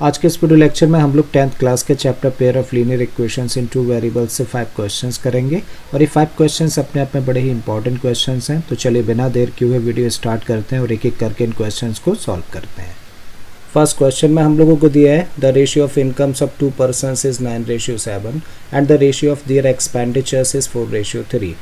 आज के इस वीडियो लेक्चर में हम लोग 10th क्लास के chapter pair of linear equations in two variables से 5 क्वेश्चंस करेंगे और ये 5 क्वेश्चंस अपने आप में बड़े ही इंपॉर्टेंट क्वेश्चंस हैं। तो चलिए बिना देर किए हुए वीडियो स्टार्ट करते हैं और एक एक करके इन क्वेश्चंस को सॉल्व करते हैं। फर्स्ट क्वेश्चन में हम लोगों को दिया है the ratio of incomes of 2 persons is 9:7 and the ratio of their expenditures is 4:3।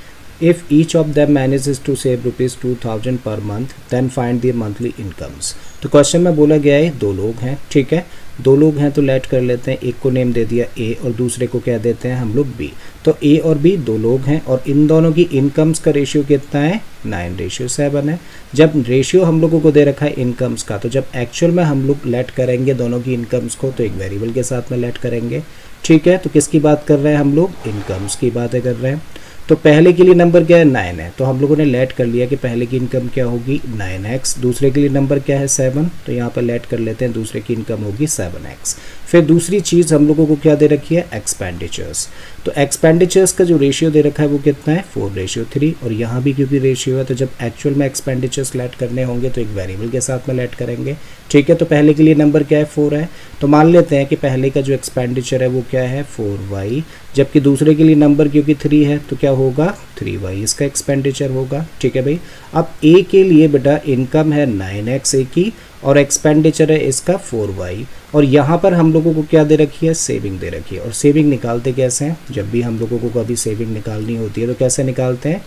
If each of them manages to save ₹2,000 per month, then find their monthly incomes। तो question में बोला गया है दो लोग हैं, ठीक है, दो लोग हैं तो लेट कर लेते हैं, एक को नेम दे दिया ए और दूसरे को क्या देते हैं हम लोग बी। तो ए और बी दो लोग हैं और इन दोनों की इनकम्स का रेशियो कितना है 9:7 है। जब रेशियो हम लोगों को दे रखा है इनकम्स का, तो जब एक्चुअल में हम लोग लेट करेंगे दोनों की इनकम्स को तो एक वेरिएबल के साथ में लेट करेंगे, ठीक है। तो किसकी बात कर रहे हैं हम लोग, इनकम्स की बातें कर रहे हैं। तो पहले के लिए नंबर क्या है 9 है, तो हम लोगों ने लेट कर लिया कि पहले की इनकम क्या होगी 9x। दूसरे के लिए नंबर क्या है 7, तो यहाँ पर लेट कर लेते हैं दूसरे की इनकम होगी 7x। फिर दूसरी चीज़ हम लोगों को क्या दे रखी है एक्सपेंडिचर्स। तो एक्सपेंडिचर्स का जो रेशियो दे रखा है वो कितना है 4:3 और यहाँ भी क्योंकि रेशियो है तो जब एक्चुअल में एक्सपेंडिचर्स लेट करने होंगे तो एक वेरिएबल के साथ में लेट करेंगे, ठीक है। तो पहले के लिए नंबर क्या है 4 है, तो मान लेते हैं कि पहले का जो एक्सपेंडिचर है वो क्या है 4y, जबकि दूसरे के लिए नंबर क्योंकि 3 है तो क्या होगा 3y इसका एक्सपेंडिचर होगा, ठीक है भाई। अब ए के लिए बेटा इनकम है 9x ए की और एक्सपेंडिचर है इसका 4y और यहाँ पर हम लोगों को क्या दे रखी है सेविंग दे रखी है। और सेविंग निकालते कैसे हैं, जब भी हम लोगों को कभी सेविंग निकालनी होती है तो कैसे निकालते हैं,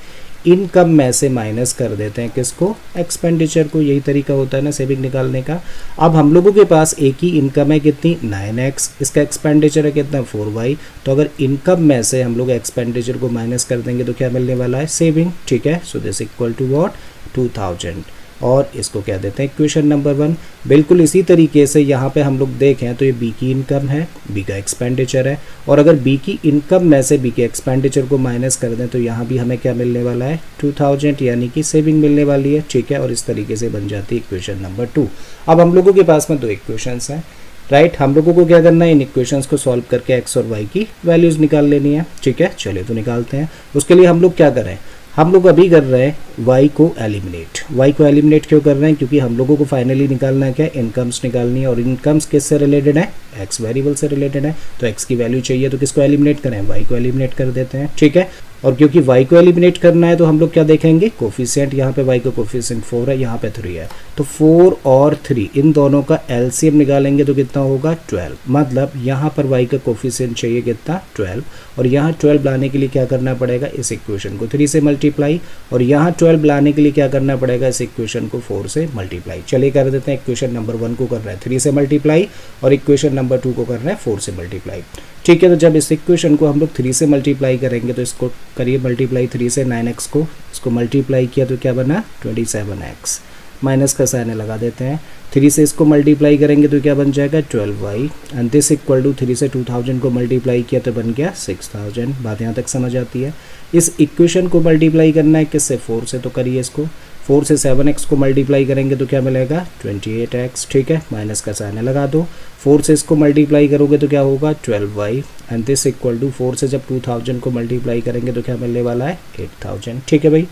इनकम में से माइनस कर देते हैं किसको, एक्सपेंडिचर को। यही तरीका होता है ना सेविंग निकालने का। अब हम लोगों के पास एक ही इनकम है कितनी 9x, इसका एक्सपेंडिचर है कितना 4y, तो अगर इनकम में से हम लोग एक्सपेंडिचर को माइनस कर देंगे तो क्या मिलने वाला है सेविंग, ठीक है। So this equal to what 2000 और इसको क्या देते हैं इक्वेशन नंबर 1। बिल्कुल इसी तरीके से यहाँ पे हम लोग देखें तो ये बी की इनकम है, बी का एक्सपेंडिचर है और अगर बी की इनकम में से बी के एक्सपेंडिचर को माइनस कर दें तो यहाँ भी हमें क्या मिलने वाला है 2000 यानी कि सेविंग मिलने वाली है, ठीक है। और इस तरीके से बन जाती है इक्वेशन नंबर 2। अब हम लोगों के पास में दो इक्वेशंस हैं, राइट। हम लोगों को क्या करना है इन इक्वेशंस को सॉल्व करके एक्स और वाई की वैल्यूज निकाल लेनी है, ठीक है। चलिए तो निकालते हैं। उसके लिए हम लोग क्या करें, हम लोग अभी कर रहे हैं y को एलिमिनेट। y को एलिमिनेट क्यों कर रहे हैं, क्योंकि हम लोगों को फाइनली निकालना है क्या इनकम्स निकालनी है और इनकम्स किससे रिलेटेड है x वेरिएबल से रिलेटेड है। तो x की वैल्यू चाहिए तो किसको एलिमिनेट करें, y को एलिमिनेट कर देते हैं, ठीक है। और क्योंकि y को एलिमिनेट करना है तो हम लोग क्या देखेंगे कोफिशिएंट, यहाँ पे y का कोफिशिएंट 4 है, यहाँ पे 3 है, तो 4 और 3 इन दोनों का एलसीएम निकालेंगे तो कितना होगा 12। मतलब यहाँ पर y का कोफिशिएंट चाहिए कितना 12 और यहाँ 12 लाने के लिए क्या करना पड़ेगा इस इक्वेशन को 3 से मल्टीप्लाई और यहाँ 12 लाने के लिए क्या करना पड़ेगा इस इक्वेशन को 4 से मल्टीप्लाई। चलिए कर देते हैं, इक्वेशन नंबर 1 को कर रहे हैं 3 से मल्टीप्लाई और इक्वेशन नंबर 2 को कर रहे हैं 4 से मल्टीप्लाई, ठीक है। तो जब इस इक्वेशन को हम लोग 3 से मल्टीप्लाई करेंगे तो इसको करिए मल्टीप्लाई 3 से 9x को, इसको मल्टीप्लाई किया तो क्या बना 27x, माइनस का साइन लगा देते हैं। 3 से इसको मल्टीप्लाई करेंगे तो क्या बन जाएगा 12y and this equal to 3 से 2000 को मल्टीप्लाई किया तो बन गया 6000। बात यहाँ तक समझ आती है। इस इक्वेशन को मल्टीप्लाई करना है किससे 4 से, तो करिए इसको 4 से 7x को मल्टीप्लाई करेंगे तो क्या मिलेगा 28x, ठीक है, माइनस का साइन लगा दो। 4 से इसको मल्टीप्लाई करोगे तो क्या होगा 12y and this equal to 4 से जब 2000 को मल्टीप्लाई करेंगे तो क्या मिलने वाला है 8000, ठीक है भाई।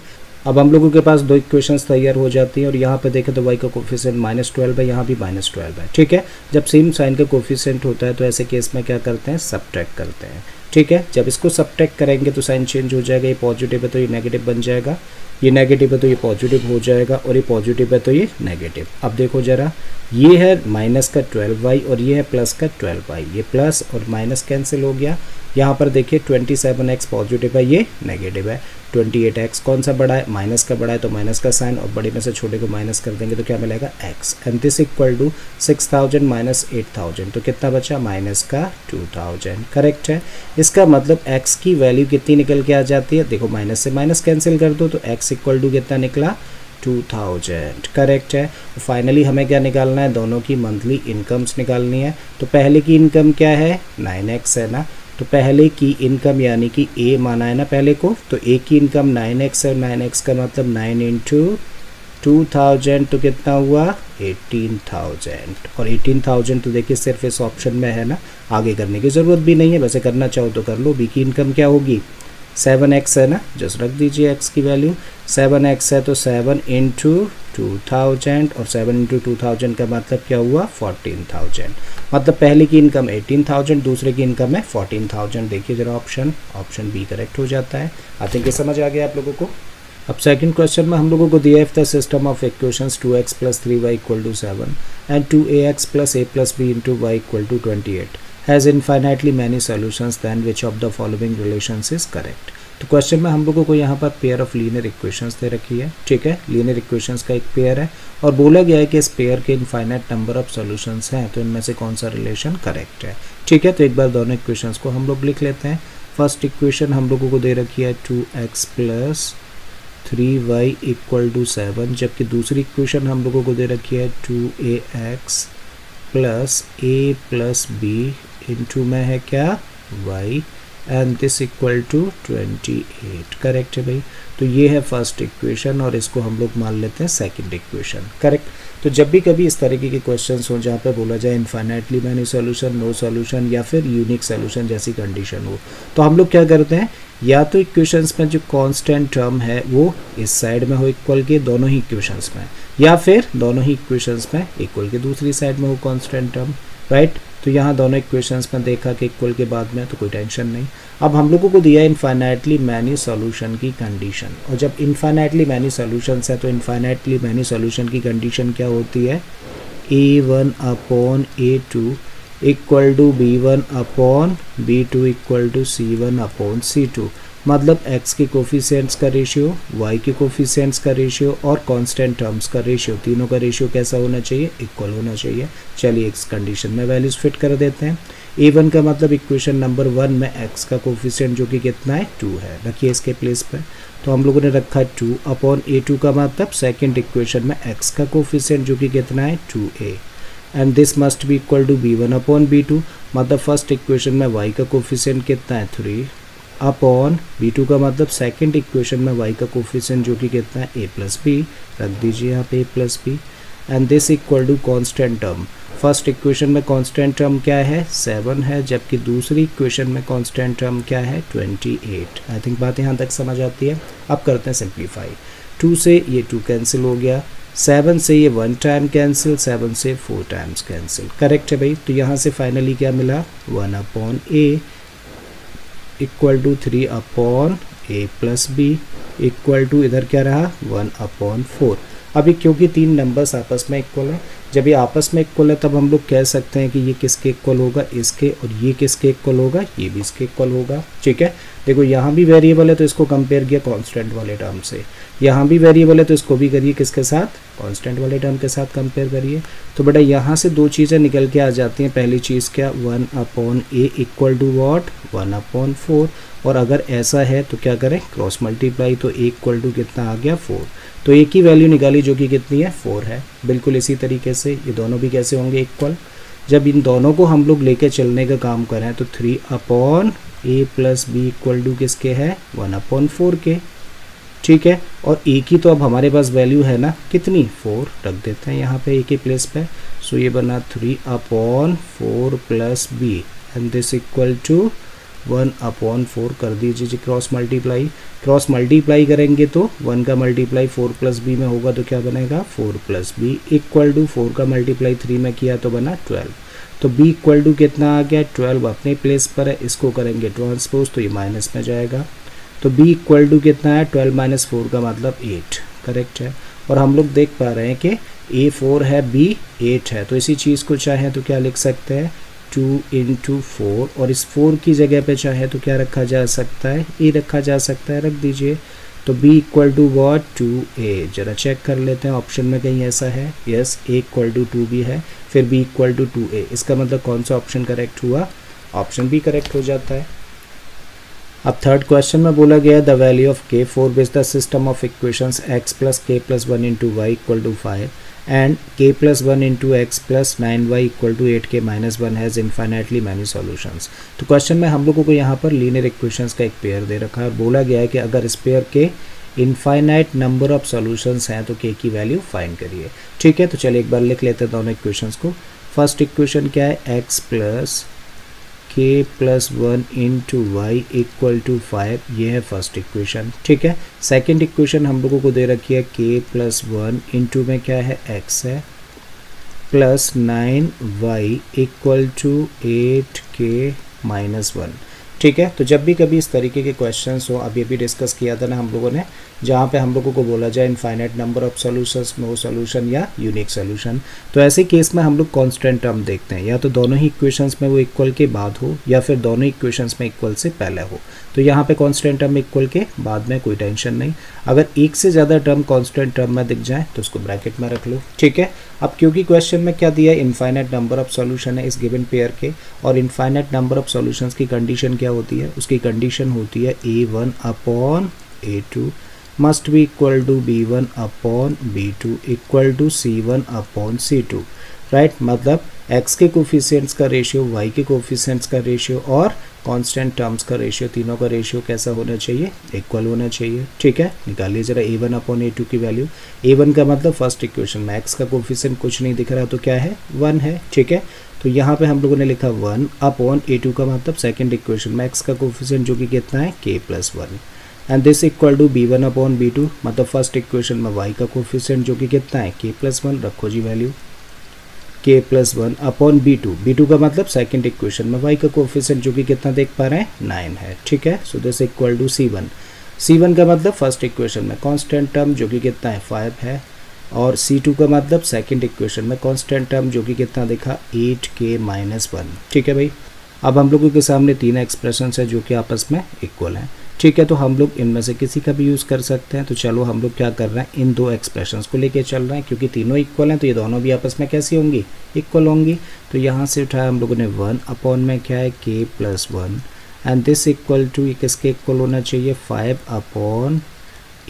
अब हम लोगों के पास दो इक्वेशंस तैयार हो जाती हैं और यहाँ पे देखें तो y का कोफिशिएंट -12 है, यहाँ भी -12 है, ठीक है। जब सेम साइन का कोफिशिएंट होता है तो ऐसे केस में क्या करते हैं सब्ट्रैक्ट करते हैं, ठीक है। जब इसको सब्ट्रैक्ट करेंगे तो साइन चेंज हो जाएगा, ये पॉजिटिव है तो ये नेगेटिव बन जाएगा, ये नेगेटिव है तो ये पॉजिटिव हो जाएगा और ये पॉजिटिव है तो ये नेगेटिव। अब देखो जरा, ये है माइनस का 12y और ये है प्लस का 12y, ये प्लस और माइनस कैंसिल हो गया। यहाँ पर देखिए 27x पॉजिटिव है, ये नेगेटिव है। 28x कौन सा बड़ा है, माइनस का बड़ा है तो माइनस का साइन और बड़े में से छोटे को माइनस कर देंगे तो क्या मिलेगा x and this equal to 6000 minus 8000, तो कितना बचा माइनस का 2000, करेक्ट है। इसका मतलब x की वैल्यू कितनी निकल के आ जाती है, देखो माइनस से माइनस कैंसिल कर दो तो x इक्वल टू कितना निकला 2000, करेक्ट है। फाइनली हमें क्या निकालना है, दोनों की मंथली इनकम्स निकालनी है। तो पहले की इनकम क्या है 9x है ना, तो पहले की इनकम यानी कि a माना है ना पहले को, तो a की इनकम 9x है, 9x का मतलब 9 इंटू 2000 तो कितना हुआ 18,000 और 18,000 तो देखिए सिर्फ इस ऑप्शन में है ना, आगे करने की ज़रूरत भी नहीं है, वैसे करना चाहो तो कर लो। बी की इनकम क्या होगी 7x है ना, जस्ट रख दीजिए x की वैल्यू। 7x है तो 7 इंटू 2000 और 7 इंटू 2000 का मतलब क्या हुआ 14,000। मतलब पहले की इनकम 18,000, दूसरे की इनकम है 14,000। देखिए जरा ऑप्शन बी करेक्ट हो जाता है। आई थिंक ये समझ आ गया आप लोगों को। अब सेकंड क्वेश्चन में हम लोगों को दिया है the system of equations 2x plus 3y equal to 7 and 2ax plus a plus b into y equal to 28 has infinitely many solutions then which of the following relations is correct. तो question में हम लोगों को यहाँ पर pair of linear equations दे रखी है, ठीक है, लीनियर इक्वेशंस का एक पेयर है और बोला गया है कि इस पेयर के इनफाइनाइट नंबर ऑफ सॉल्यूशंस हैं, तो इनमें से कौन सा रिलेशन करेक्ट है, ठीक है। तो एक बार दोनों इक्वेशंस को हम लोग लिख लेते हैं। फर्स्ट इक्वेशन हम लोगों को दे रखी है 2x plus 3y equal to 7, जबकि दूसरी इक्वेशन हम लोगों को दे रखी है 2ax plus a plus b into में है क्या y and this equal to 28। Correct है भाई। तो ये है फर्स्ट इक्वेशन और इसको हम लोग मान लेते हैं सेकंड इक्वेशन। करेक्ट। तो जब भी कभी इस तरीके के क्वेश्चंस हो जहाँ पे बोला जाए infinitely many solution, no solution या फिर यूनिक सॉल्यूशन जैसी कंडीशन हो, तो हम लोग क्या करते हैं, या तो इक्वेशंस में जो कांस्टेंट टर्म है वो इस साइड में हो इक्वल के दोनों ही इक्वेशंस में, या फिर दोनों ही इक्वेशंस में इक्वल के दूसरी साइड में हो कांस्टेंट टर्म, राइट। तो यहाँ दोनों इक्वेशंस में देखा कि इक्वल के बाद में तो कोई टेंशन नहीं। अब हम लोगों को दिया इनफाइनाइटली मैनी सॉल्यूशन की कंडीशन, और जब इनफाइनाइटली मैनी सॉल्यूशंस है तो इनफाइनाइटली मैनी सॉल्यूशन की कंडीशन क्या होती है, a1 upon a2 equal to b1 upon b2 equal to c1 upon c2। मतलब x के कोफिशिएंट्स का रेशियो, y के कोफिशिएंट्स का रेशियो और कांस्टेंट टर्म्स का रेशियो, तीनों का रेशियो कैसा होना चाहिए, इक्वल होना चाहिए। चलिए इस कंडीशन में वैल्यूज फिट कर देते हैं। a1 का मतलब इक्वेशन नंबर 1 में x का कोफिशिएंट जो कि कितना है 2 है, रखिए इसके प्लेस पर। तो हम लोगों ने रखा 2 अपॉन a2 का मतलब सेकेंड इक्वेशन में x का कोफिशिएंट जो कि कितना है 2a and this must be equal to b1 upon b2। मतलब फर्स्ट इक्वेशन में y का कोफिशिएंट कितना है 3 अपॉन b2 का मतलब सेकंड इक्वेशन में y का कोफिशिएंट जो कि कितना है a प्लस b, रख दीजिए यहाँ पे a plus b and this equal to constant term. First equation में कांस्टेंट टर्म क्या है 7 है, जबकि दूसरी इक्वेशन में कांस्टेंट टर्म क्या है 28। आई थिंक बात यहाँ तक समझ आती है। अब करते हैं सिंप्लीफाई। 2 से ये 2 कैंसिल हो गया, 7 से ये 1 टाइम कैंसिल, 7 से 4 टाइम्स कैंसिल। करेक्ट है भाई। तो यहाँ से फाइनली क्या मिला 1 upon a equal to 3 upon a plus b equal to इधर क्या रहा 1 अपॉन 4। अभी क्योंकि तीन नंबर्स आपस में इक्वल है, जब ये आपस में इक्वल है तब हम लोग कह सकते हैं कि ये किसके इक्वल होगा, इसके, और ये किसके इक्वल होगा, ये भी इसके इक्वल होगा। ठीक है। देखो यहाँ भी वेरिएबल है तो इसको कंपेयर किया कांस्टेंट वाले टर्म से, यहाँ भी वेरिएबल है तो इसको भी करिए किसके साथ, कांस्टेंट वाले टर्म के साथ कंपेयर करिए। तो बेटा यहाँ से दो चीज़ें निकल के आ जाती हैं। पहली चीज़ क्या 1 upon a equal to what 1 upon 4, और अगर ऐसा है तो क्या करें क्रॉस मल्टीप्लाई, तो a इक्वल टू कितना आ गया 4। तो a की वैल्यू निकाली जो कि कितनी है 4 है। बिल्कुल इसी तरीके से ये दोनों भी कैसे होंगे इक्वल। जब इन दोनों को हम लोग लेके चलने का काम करें तो 3 upon a plus b equal to किसके है 1 अपॉन 4 के। ठीक है। और a की तो अब हमारे पास वैल्यू है ना कितनी 4, रख देते हैं यहाँ पे a के प्लेस पे। सो ये बना 3 upon 4 plus b and this equal to 1 upon 4 कर दीजिए जी क्रॉस मल्टीप्लाई। क्रॉस मल्टीप्लाई करेंगे तो 1 का मल्टीप्लाई 4 प्लस बी में होगा तो क्या बनेगा 4 प्लस बी इक्वल टू 4 का मल्टीप्लाई 3 में किया तो बना 12। तो b इक्वल टू कितना आ गया 12 अपने प्लेस पर है, इसको करेंगे ट्रांसपोज तो ये माइनस में जाएगा। तो b इक्वल टू कितना है 12 माइनस 4 का मतलब 8। करेक्ट है। और हम लोग देख पा रहे हैं कि a 4 है b 8 है, तो इसी चीज़ को चाहे तो क्या लिख सकते हैं 2 इंटू 4, और इस 4 की जगह पे चाहे तो क्या रखा जा सकता है a रखा जा सकता है, रख दीजिए। तो b equal to what 2a। जरा चेक कर लेते हैं ऑप्शन में कहीं ऐसा है, yes a equal to 2b है, फिर b इक्वल टू 2a। इसका मतलब कौन सा ऑप्शन करेक्ट हुआ, ऑप्शन बी करेक्ट हो जाता है। अब थर्ड क्वेश्चन में बोला गया the value of k4 which the system of equations x plus k plus 1 into y equal to 5 and k plus 1 into x plus 9y equal to 8k minus 1 has infinitely many solutions. तो question में हम लोगों को यहाँ पर linear equations का एक pair दे रखा है और बोला गया है कि अगर इस पेयर के इनफाइनाइट नंबर ऑफ सॉल्यूशंस हैं तो k की वैल्यू फाइंड करिए। ठीक है। तो चलिए एक बार लिख लेते हैं दोनों इक्वेशंस को। फर्स्ट इक्वेशन क्या है x plus k k plus 1 into y equal to 5, ये है फर्स्ट इक्वेशन। ठीक है, सेकेंड इक्वेशन हम लोगों को दे रखी है k प्लस 1 इंटू में क्या है x है plus 9y equal to 8k minus 1। ठीक है, तो जब भी कभी इस तरीके के क्वेश्चंस हो, अभी अभी डिस्कस किया था ना हम लोगों ने, जहाँ पे हम लोगों को बोला जाए infinite number of solutions, no solution या यूनिक सॉल्यूशन, तो ऐसे केस में हम लोग कांस्टेंट टर्म देखते हैं, या तो दोनों ही इक्वेशंस में वो इक्वल के बाद हो या फिर दोनों इक्वेशंस में इक्वल से पहले हो। तो यहाँ पे कांस्टेंट टर्म इक्वल के बाद में कोई टेंशन नहीं। अगर एक से ज़्यादा टर्म कांस्टेंट टर्म में दिख जाए तो उसको ब्रैकेट में रख लो। ठीक है, अब क्योंकि क्वेश्चन में क्या दिया है, इनफाइनाइट नंबर ऑफ सॉल्यूशन है इस गिवन पेयर के, और इनफाइनाइट नंबर ऑफ सॉल्यूशंस की कंडीशन क्या होती है, उसकी कंडीशन होती है a1 upon a2 must be equal to b1 upon b2 equal to c1 upon c2। Right, मतलब x के कोफिशिएंट्स का रेशियो, y के कोफिशिएंट्स का रेशियो और कांस्टेंट टर्म्स का रेशियो, तीनों का रेशियो कैसा होना चाहिए, इक्वल होना चाहिए। ठीक है, निकालिए जरा a1 अपॉन a2 की वैल्यू। a1 का मतलब फर्स्ट इक्वेशन में x का कोफिशिएंट कुछ नहीं दिख रहा तो क्या है, 1 है। ठीक है, तो यहाँ पे हम लोगों ने लिखा 1 अपॉन a2 का मतलब सेकेंड इक्वेशन में x का कोफिशिएंट जो कि कितना है, k plus 1, and this equal to b1 upon b2 मतलब फर्स्ट इक्वेशन में y का कोफिशिएंट जो कि कितना है, k प्लस 1, रखो जी value k plus 1 upon b2 का मतलब सेकंड इक्वेशन में y का कोफिशिएंट जो कि कितना देख पा रहे हैं, 9 है। ठीक है, so this equal to c1 का मतलब फर्स्ट इक्वेशन में कांस्टेंट टर्म जो कि कितना है, 5 है, और c2 का मतलब सेकंड इक्वेशन में कांस्टेंट टर्म जो कि कितना देखा, 8k माइनस 1। ठीक है भाई, अब हम लोगों के सामने तीन एक्सप्रेशन है जो कि आपस में इक्वल हैं। ठीक है, तो हम लोग इनमें से किसी का भी यूज़ कर सकते हैं। तो चलो हम लोग क्या कर रहे हैं, इन दो एक्सप्रेशंस को लेके चल रहे हैं, क्योंकि तीनों इक्वल हैं तो ये दोनों भी आपस में कैसी होंगी, इक्वल होंगी। तो यहाँ से उठाया हम लोगों ने 1 अपॉन में क्या है, k plus 1, and this equal to किसके इक्वल होना चाहिए, 5 अपॉन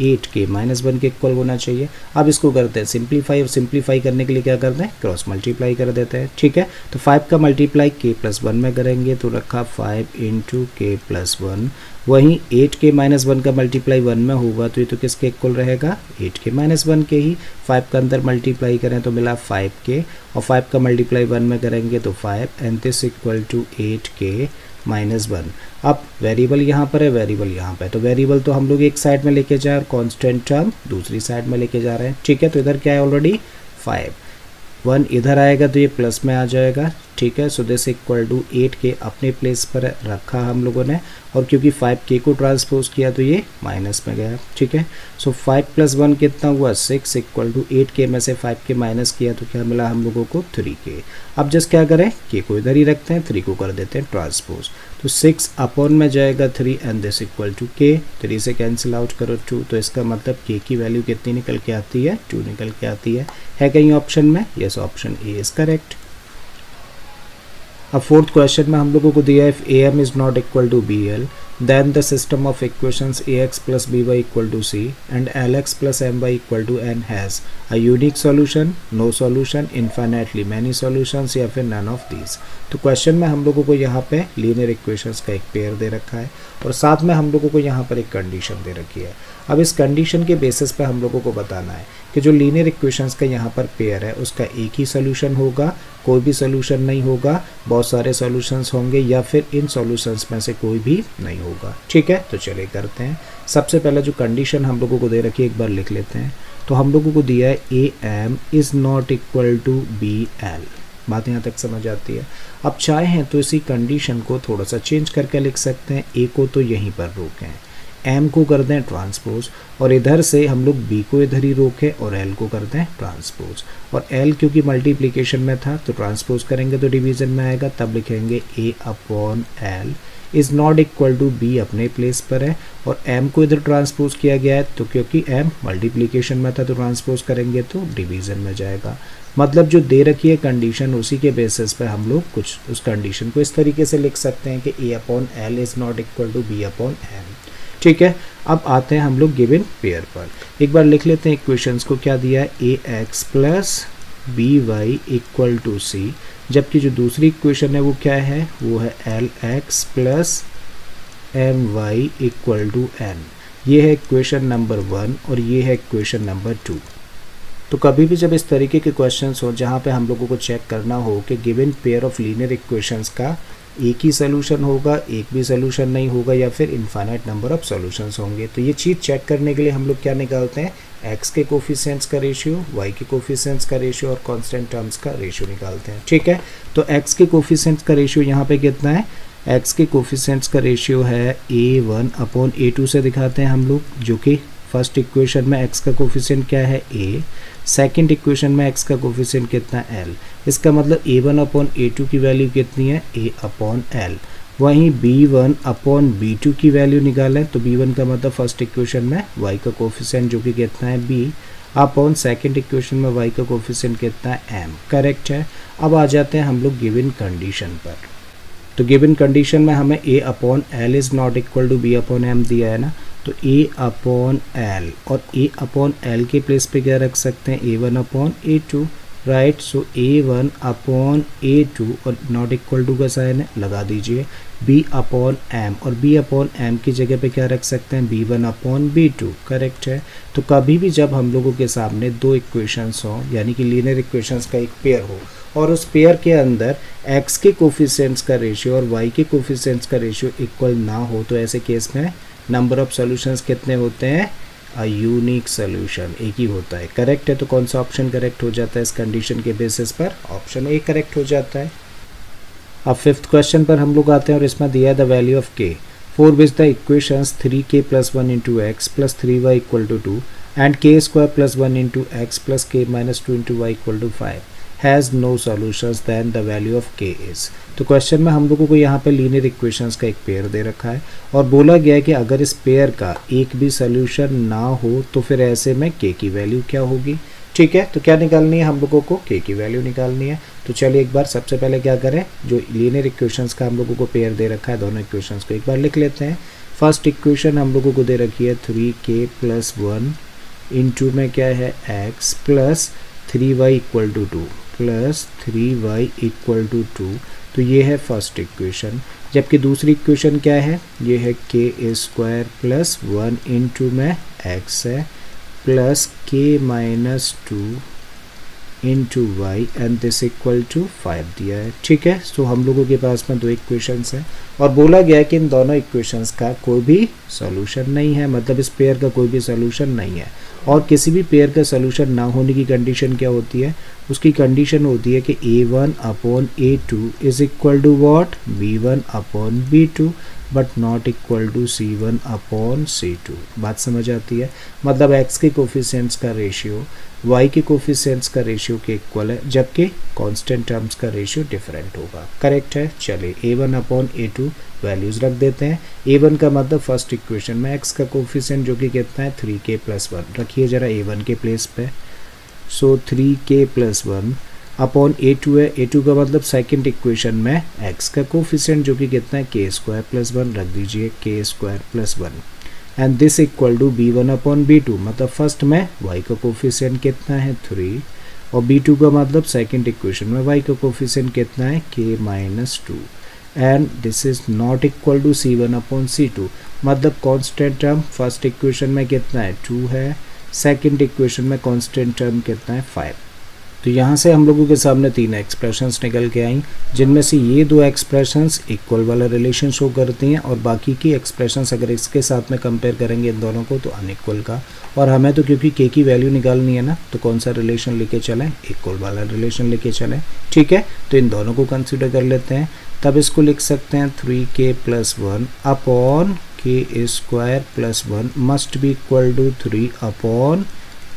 8k माइनस 1 के इक्वल होना चाहिए। अब इसको करते हैं सिंप्लीफाई, और सिंप्लीफाई करने के लिए क्या करते हैं, क्रॉस मल्टीप्लाई कर देते हैं। ठीक है, तो 5 का मल्टीप्लाई k प्लस 1 में करेंगे तो रखा 5 इंटू k प्लस 1, वहीं 8k माइनस 1 का मल्टीप्लाई 1 में होगा तो ये तो किसके इक्वल रहेगा, 8k माइनस 1 के ही। 5 का अंदर मल्टीप्लाई करें तो मिला 5k, और 5 का मल्टीप्लाई 1 में करेंगे तो 5, and this equal to 8k minus 1। अब वेरिएबल यहाँ पर है, वेरिएबल यहाँ पे, तो वेरिएबल तो हम लोग एक साइड में लेके जा रहे हैं, कांस्टेंट टर्म दूसरी साइड में लेके जा रहे हैं। ठीक है, तो इधर क्या है ऑलरेडी 5, 1 इधर आएगा तो ये प्लस में आ जाएगा। ठीक है, so this equal to 8k अपने प्लेस पर रखा हम लोगों ने, और क्योंकि 5k को ट्रांसपोज किया तो ये माइनस में गया। ठीक है, सो 5 प्लस 1 कितना हुआ, 6 इक्वल टू 8k में से 5k माइनस किया तो क्या मिला हम लोगों को, 3k। अब जस्ट क्या करें, k को इधर ही रखते हैं, 3 को कर देते हैं ट्रांसपोज, तो 6 अपॉन में जाएगा 3, and this equal to k। 3 से कैंसिल आउट करो 2, तो इसका मतलब k की वैल्यू कितनी निकल के आती है, 2 निकल के आती है कहीं ऑप्शन में, yes option A is correct. अब फोर्थ क्वेश्चन में हम लोगों को दिया है if am is not equal to bl then the system of equations ax plus by equal to c and lx plus my equal to n has a unique solution, no solution, infinitely many solutions या फिर none of these। तो question में हम लोगों को यहाँ पे linear equations का एक पेयर दे रखा है, और साथ में हम लोगों को यहाँ पर एक कंडीशन दे रखी है। अब इस कंडीशन के बेसिस पे हम लोगों को बताना है कि जो लीनियर इक्वेशंस का यहाँ पर पेयर है उसका एक ही सोल्यूशन होगा, कोई भी सोल्यूशन नहीं होगा, बहुत सारे सॉल्यूशंस होंगे, या फिर इन सॉल्यूशंस में से कोई भी नहीं होगा। ठीक है, तो चलिए करते हैं। सबसे पहले जो कंडीशन हम लोगों को दे रखी है एक बार लिख लेते हैं। तो हम लोगों को दिया है am is not equal to bl, बात यहाँ तक समझ आती है। अब चाहें तो इसी कंडीशन को थोड़ा सा चेंज करके लिख सकते हैं, a को तो यहीं पर रोकें, m को कर दें ट्रांसपोज, और इधर से हम लोग b को इधर ही रोकें और l को कर दें ट्रांसपोज, और l क्योंकि मल्टीप्लिकेशन में था तो ट्रांसपोज करेंगे तो डिवीजन में आएगा, तब लिखेंगे a upon l is not equal to b अपने प्लेस पर है, और m को इधर ट्रांसपोज किया गया है तो क्योंकि m मल्टीप्लिकेशन में था तो ट्रांसपोज करेंगे तो डिवीज़न में जाएगा। मतलब जो दे रखी है कंडीशन उसी के बेसिस पे हम लोग कुछ उस कंडीशन को इस तरीके से लिख सकते हैं कि a upon l is not equal to b upon m। ठीक है, अब आते हैं हम लोग गिवन पेयर पर। एक बार लिख लेते हैं इक्वेशंस को, क्या दिया है ax plus by equal to c, जबकि जो दूसरी इक्वेशन है वो क्या है, वो है lx plus my equal to n। ये है इक्वेशन नंबर 1 और ये है इक्वेशन नंबर 2। तो कभी भी जब इस तरीके के क्वेश्चंस हो जहाँ पे हम लोगों को चेक करना हो कि given pair of linear equations का एक ही सोल्यूशन होगा, एक भी सोल्यूशन नहीं होगा, या फिर इनफाइनाइट नंबर ऑफ सॉल्यूशंस होंगे। तो ये चीज़ चेक करने के लिए हम लोग क्या निकालते हैं, x के कोफिशिएंट्स का रेशियो, y के कोफिशिएंट्स का रेशियो और कांस्टेंट टर्म्स का रेशियो निकालते हैं। ठीक है, तो x के कोफिशिएंट्स का रेशियो यहाँ पे कितना है, x के कोफिशिएंट्स का रेशियो है a1/a2 से दिखाते हैं हम लोग, जो कि फर्स्ट इक्वेशन में x का कोफिशिएंट क्या है a, सेकंड इक्वेशन में x का कोफिशिएंट कितना l। इसका मतलब a1/a2 की वैल्यू कितनी है, a/l। वहीं b1/b2 की वैल्यू निकालें तो b1 का मतलब फर्स्ट इक्वेशन में y का कोफिशिएंट जो कि कितना है b अपॉन सेकंड इक्वेशन में y का कोफिशिएंट कितना है m। करेक्ट है। अब आ जाते हैं हम लोग गिवन कंडीशन पर। तो गिवन कंडीशन में हमें a/l is not equal to b/m दिया है ना, तो a/l और a/l के प्लेस पे क्या रख सकते हैं, a1/a2, राइट। सो a1/a2 और नॉट इक्वल टू का साइन है, लगा दीजिए b/m और b/m की जगह पे क्या रख सकते हैं, b1/b2। करेक्ट है। तो कभी भी जब हम लोगों के सामने दो इक्वेशंस हों, यानी कि लीनियर इक्वेशंस का एक पेयर हो और उस पेयर के अंदर x के कोफिशिएंट्स का रेशियो और y के कोफिशिएंट्स का रेशियो इक्वल ना हो, तो ऐसे केस में नंबर ऑफ सॉल्यूशंस कितने होते हैं, अ यूनिक सोल्यूशन, एक ही होता है। करेक्ट है। तो कौन सा ऑप्शन करेक्ट हो जाता है इस कंडीशन के बेसिस पर, ऑप्शन ए करेक्ट हो जाता है। अब फिफ्थ क्वेश्चन पर हम लोग आते हैं और इसमें दिया है the value of k for which the equations 3k + 1 × x + 3y = 2 and k² + 1 × x + k - 2 × y = 5 has no solutions then the value of k is. तो क्वेश्चन में हम लोगों को यहाँ पे लीनियर इक्वेशंस का एक पेयर दे रखा है और बोला गया है कि अगर इस पेयर का एक भी सॉल्यूशन ना हो तो फिर ऐसे में k की वैल्यू क्या होगी। ठीक है, तो क्या निकालनी है हम लोगों को, k की वैल्यू निकालनी है। तो चलिए एक बार सबसे पहले क्या करें, जो लीनियर इक्वेशंस का हम लोगों को पेयर दे रखा है, दोनों इक्वेशंस को एक बार लिख लेते हैं। फर्स्ट इक्वेशन हम लोगों को दे रखी है 3k + 1 इंटू में क्या है x + 3y = 2 प्लस 3y = 2। तो ये है फर्स्ट इक्वेशन। जबकि दूसरी इक्वेशन क्या है, ये है k² + 1 इंटू में x है plus k - 2 into y and this equal to 5 दिया है। ठीक है, सो हम लोगों के पास में दो इक्वेशंस हैं और बोला गया है कि इन दोनों इक्वेशंस का कोई भी सॉल्यूशन नहीं है, मतलब इस पेयर का कोई भी सॉल्यूशन नहीं है। और किसी भी पेयर का सॉल्यूशन ना होने की कंडीशन क्या होती है, उसकी कंडीशन होती है कि a1/a2 is equal to what, b1/b2 but not equal to c1/c2। बात समझ आती है, मतलब x के कोफिशिएंट्स का रेशियो y के कोफिशिएंट्स का रेशियो के इक्वल है, जबकि कांस्टेंट टर्म्स का रेशियो डिफरेंट होगा। करेक्ट है। चलिए a1/a2 वैल्यूज रख देते हैं। a1 का मतलब फर्स्ट इक्वेशन में x का कोफिशिएंट जो कि कितना है 3k + 1, रखिए जरा a1 के प्लेस पे। सो 3k + 1 अपॉन a2 है, a2 का मतलब सेकंड इक्वेशन में x का कोफिशिएंट जो कि कितना है k² + 1, रख दीजिए k² + 1 and this equal to b1/b2, मतलब फर्स्ट में y का कोफिशिएंट कितना है 3 और b2 का मतलब सेकंड इक्वेशन में y का कोफिशिएंट कितना है k - 2 and this is not equal to c1/c2, मतलब कांस्टेंट टर्म फर्स्ट इक्वेशन में कितना है 2 है, सेकंड इक्वेशन में कांस्टेंट टर्म कितना है 5। तो यहाँ से हम लोगों के सामने तीन एक्सप्रेशंस निकल के आई, जिनमें से ये दो एक्सप्रेशंस इक्वल वाला रिलेशन शो करती हैं और बाकी की एक्सप्रेशंस अगर इसके साथ में कंपेयर करेंगे इन दोनों को तो अनइक्वल का। और हमें तो क्योंकि k की वैल्यू निकालनी है ना, तो कौन सा रिलेशन लेके चलें, इक्वल वाला रिलेशन लेके चलें। ठीक है, तो इन दोनों को कंसिडर कर लेते हैं। तब इसको लिख सकते हैं 3k + 1 upon k² + 1 must be equal to 3/k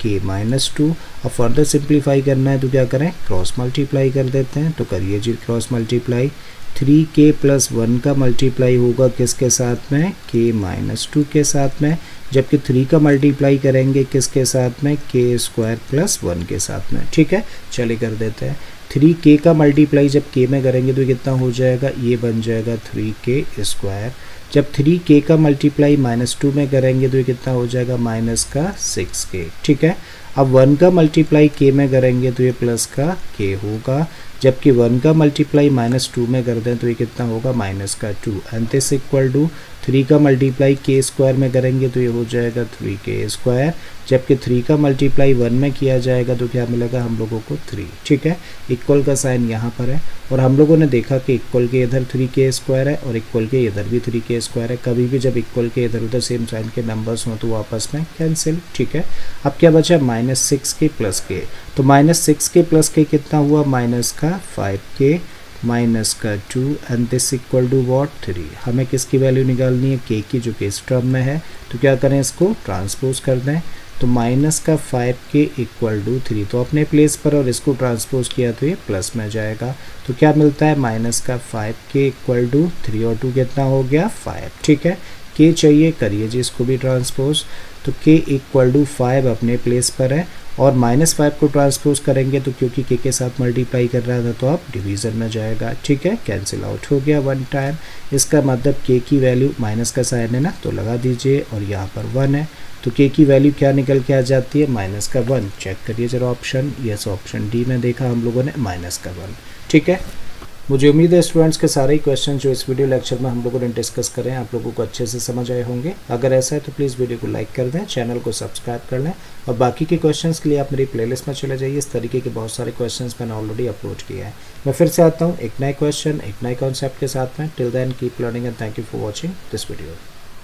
- 2। अब फर्दर सिंप्लीफाई करना है तो क्या करें, क्रॉस मल्टीप्लाई कर देते हैं। तो करिए जी क्रॉस मल्टीप्लाई, 3k + 1 का मल्टीप्लाई होगा किसके साथ में, k - 2 के साथ में, जबकि 3 का मल्टीप्लाई करेंगे किसके साथ में, k² + 1 के साथ में। ठीक है, चलिए कर देते हैं। 3k का मल्टीप्लाई जब k में करेंगे तो कितना हो जाएगा, ये बन जाएगा 3k²। जब 3k का मल्टीप्लाई -2 में करेंगे तो ये कितना हो जाएगा, -6k। ठीक है, अब 1 का मल्टीप्लाई k में करेंगे तो ये प्लस का k होगा, जबकि 1 का मल्टीप्लाई -2 में कर दें तो ये कितना होगा -2 एंड दिस इक्वल टू 3 का मल्टीप्लाई के स्क्वायर में करेंगे तो ये हो जाएगा 3k स्क्वायर, जबकि 3 का मल्टीप्लाई 1 में किया जाएगा तो क्या मिलेगा हम लोगों को 3। ठीक है, इक्वल का साइन यहाँ पर है और हम लोगों ने देखा कि इक्वल के इधर 3k स्क्वायर है और इक्वल के इधर भी 3k स्क्वायर है। कभी भी जब इक्वल के इधर उधर सेम साइन के नंबर्स हों तो वो आपस में कैंसिल। ठीक है, अब क्या बचा -6k + k, तो -6k + k कितना हुआ -5k -2 and this equal to what 3। हमें किसकी वैल्यू निकालनी है k की, जो कि इस टर्म में है, तो क्या करें इसको ट्रांसपोज कर दें, तो -5k = 3, तो अपने प्लेस पर और इसको ट्रांसपोज किया तो ये प्लस में जाएगा, तो क्या मिलता है -5k = 3 और 2 कितना हो गया 5। ठीक है, k चाहिए, करिए जी इसको भी ट्रांसपोज, तो k = 5 अपने प्लेस पर है और -5 को ट्रांसपोज करेंगे तो क्योंकि k के साथ मल्टीप्लाई कर रहा था तो आप डिवीज़न में जाएगा। ठीक है, कैंसिल आउट हो गया 1 टाइम, इसका मतलब k की वैल्यू माइनस का साइन है ना तो लगा दीजिए और यहाँ पर 1 है, तो k की वैल्यू क्या निकल के आ जाती है -1। चेक करिए जरा ऑप्शन, यस ऑप्शन डी में देखा हम लोगों ने -1। ठीक है, मुझे उम्मीद है स्टूडेंट्स के सारे ही क्वेश्चन जो इस वीडियो लेक्चर में हम लोगों ने डिस्कस करें आप लोगों को अच्छे से समझ आए होंगे। अगर ऐसा है तो प्लीज़ वीडियो को लाइक कर दें, चैनल को सब्सक्राइब कर लें और बाकी के क्वेश्चंस के लिए आप मेरी प्लेलिस्ट में चले जाइए। इस तरीके के बहुत सारे क्वेश्चंस मैंने ऑलरेडी अपलोड किए हैं। मैं फिर से आता हूँ एक नए क्वेश्चन एक नए कॉन्सेप्ट के साथ में। Till then keep learning and thank you for watching this video.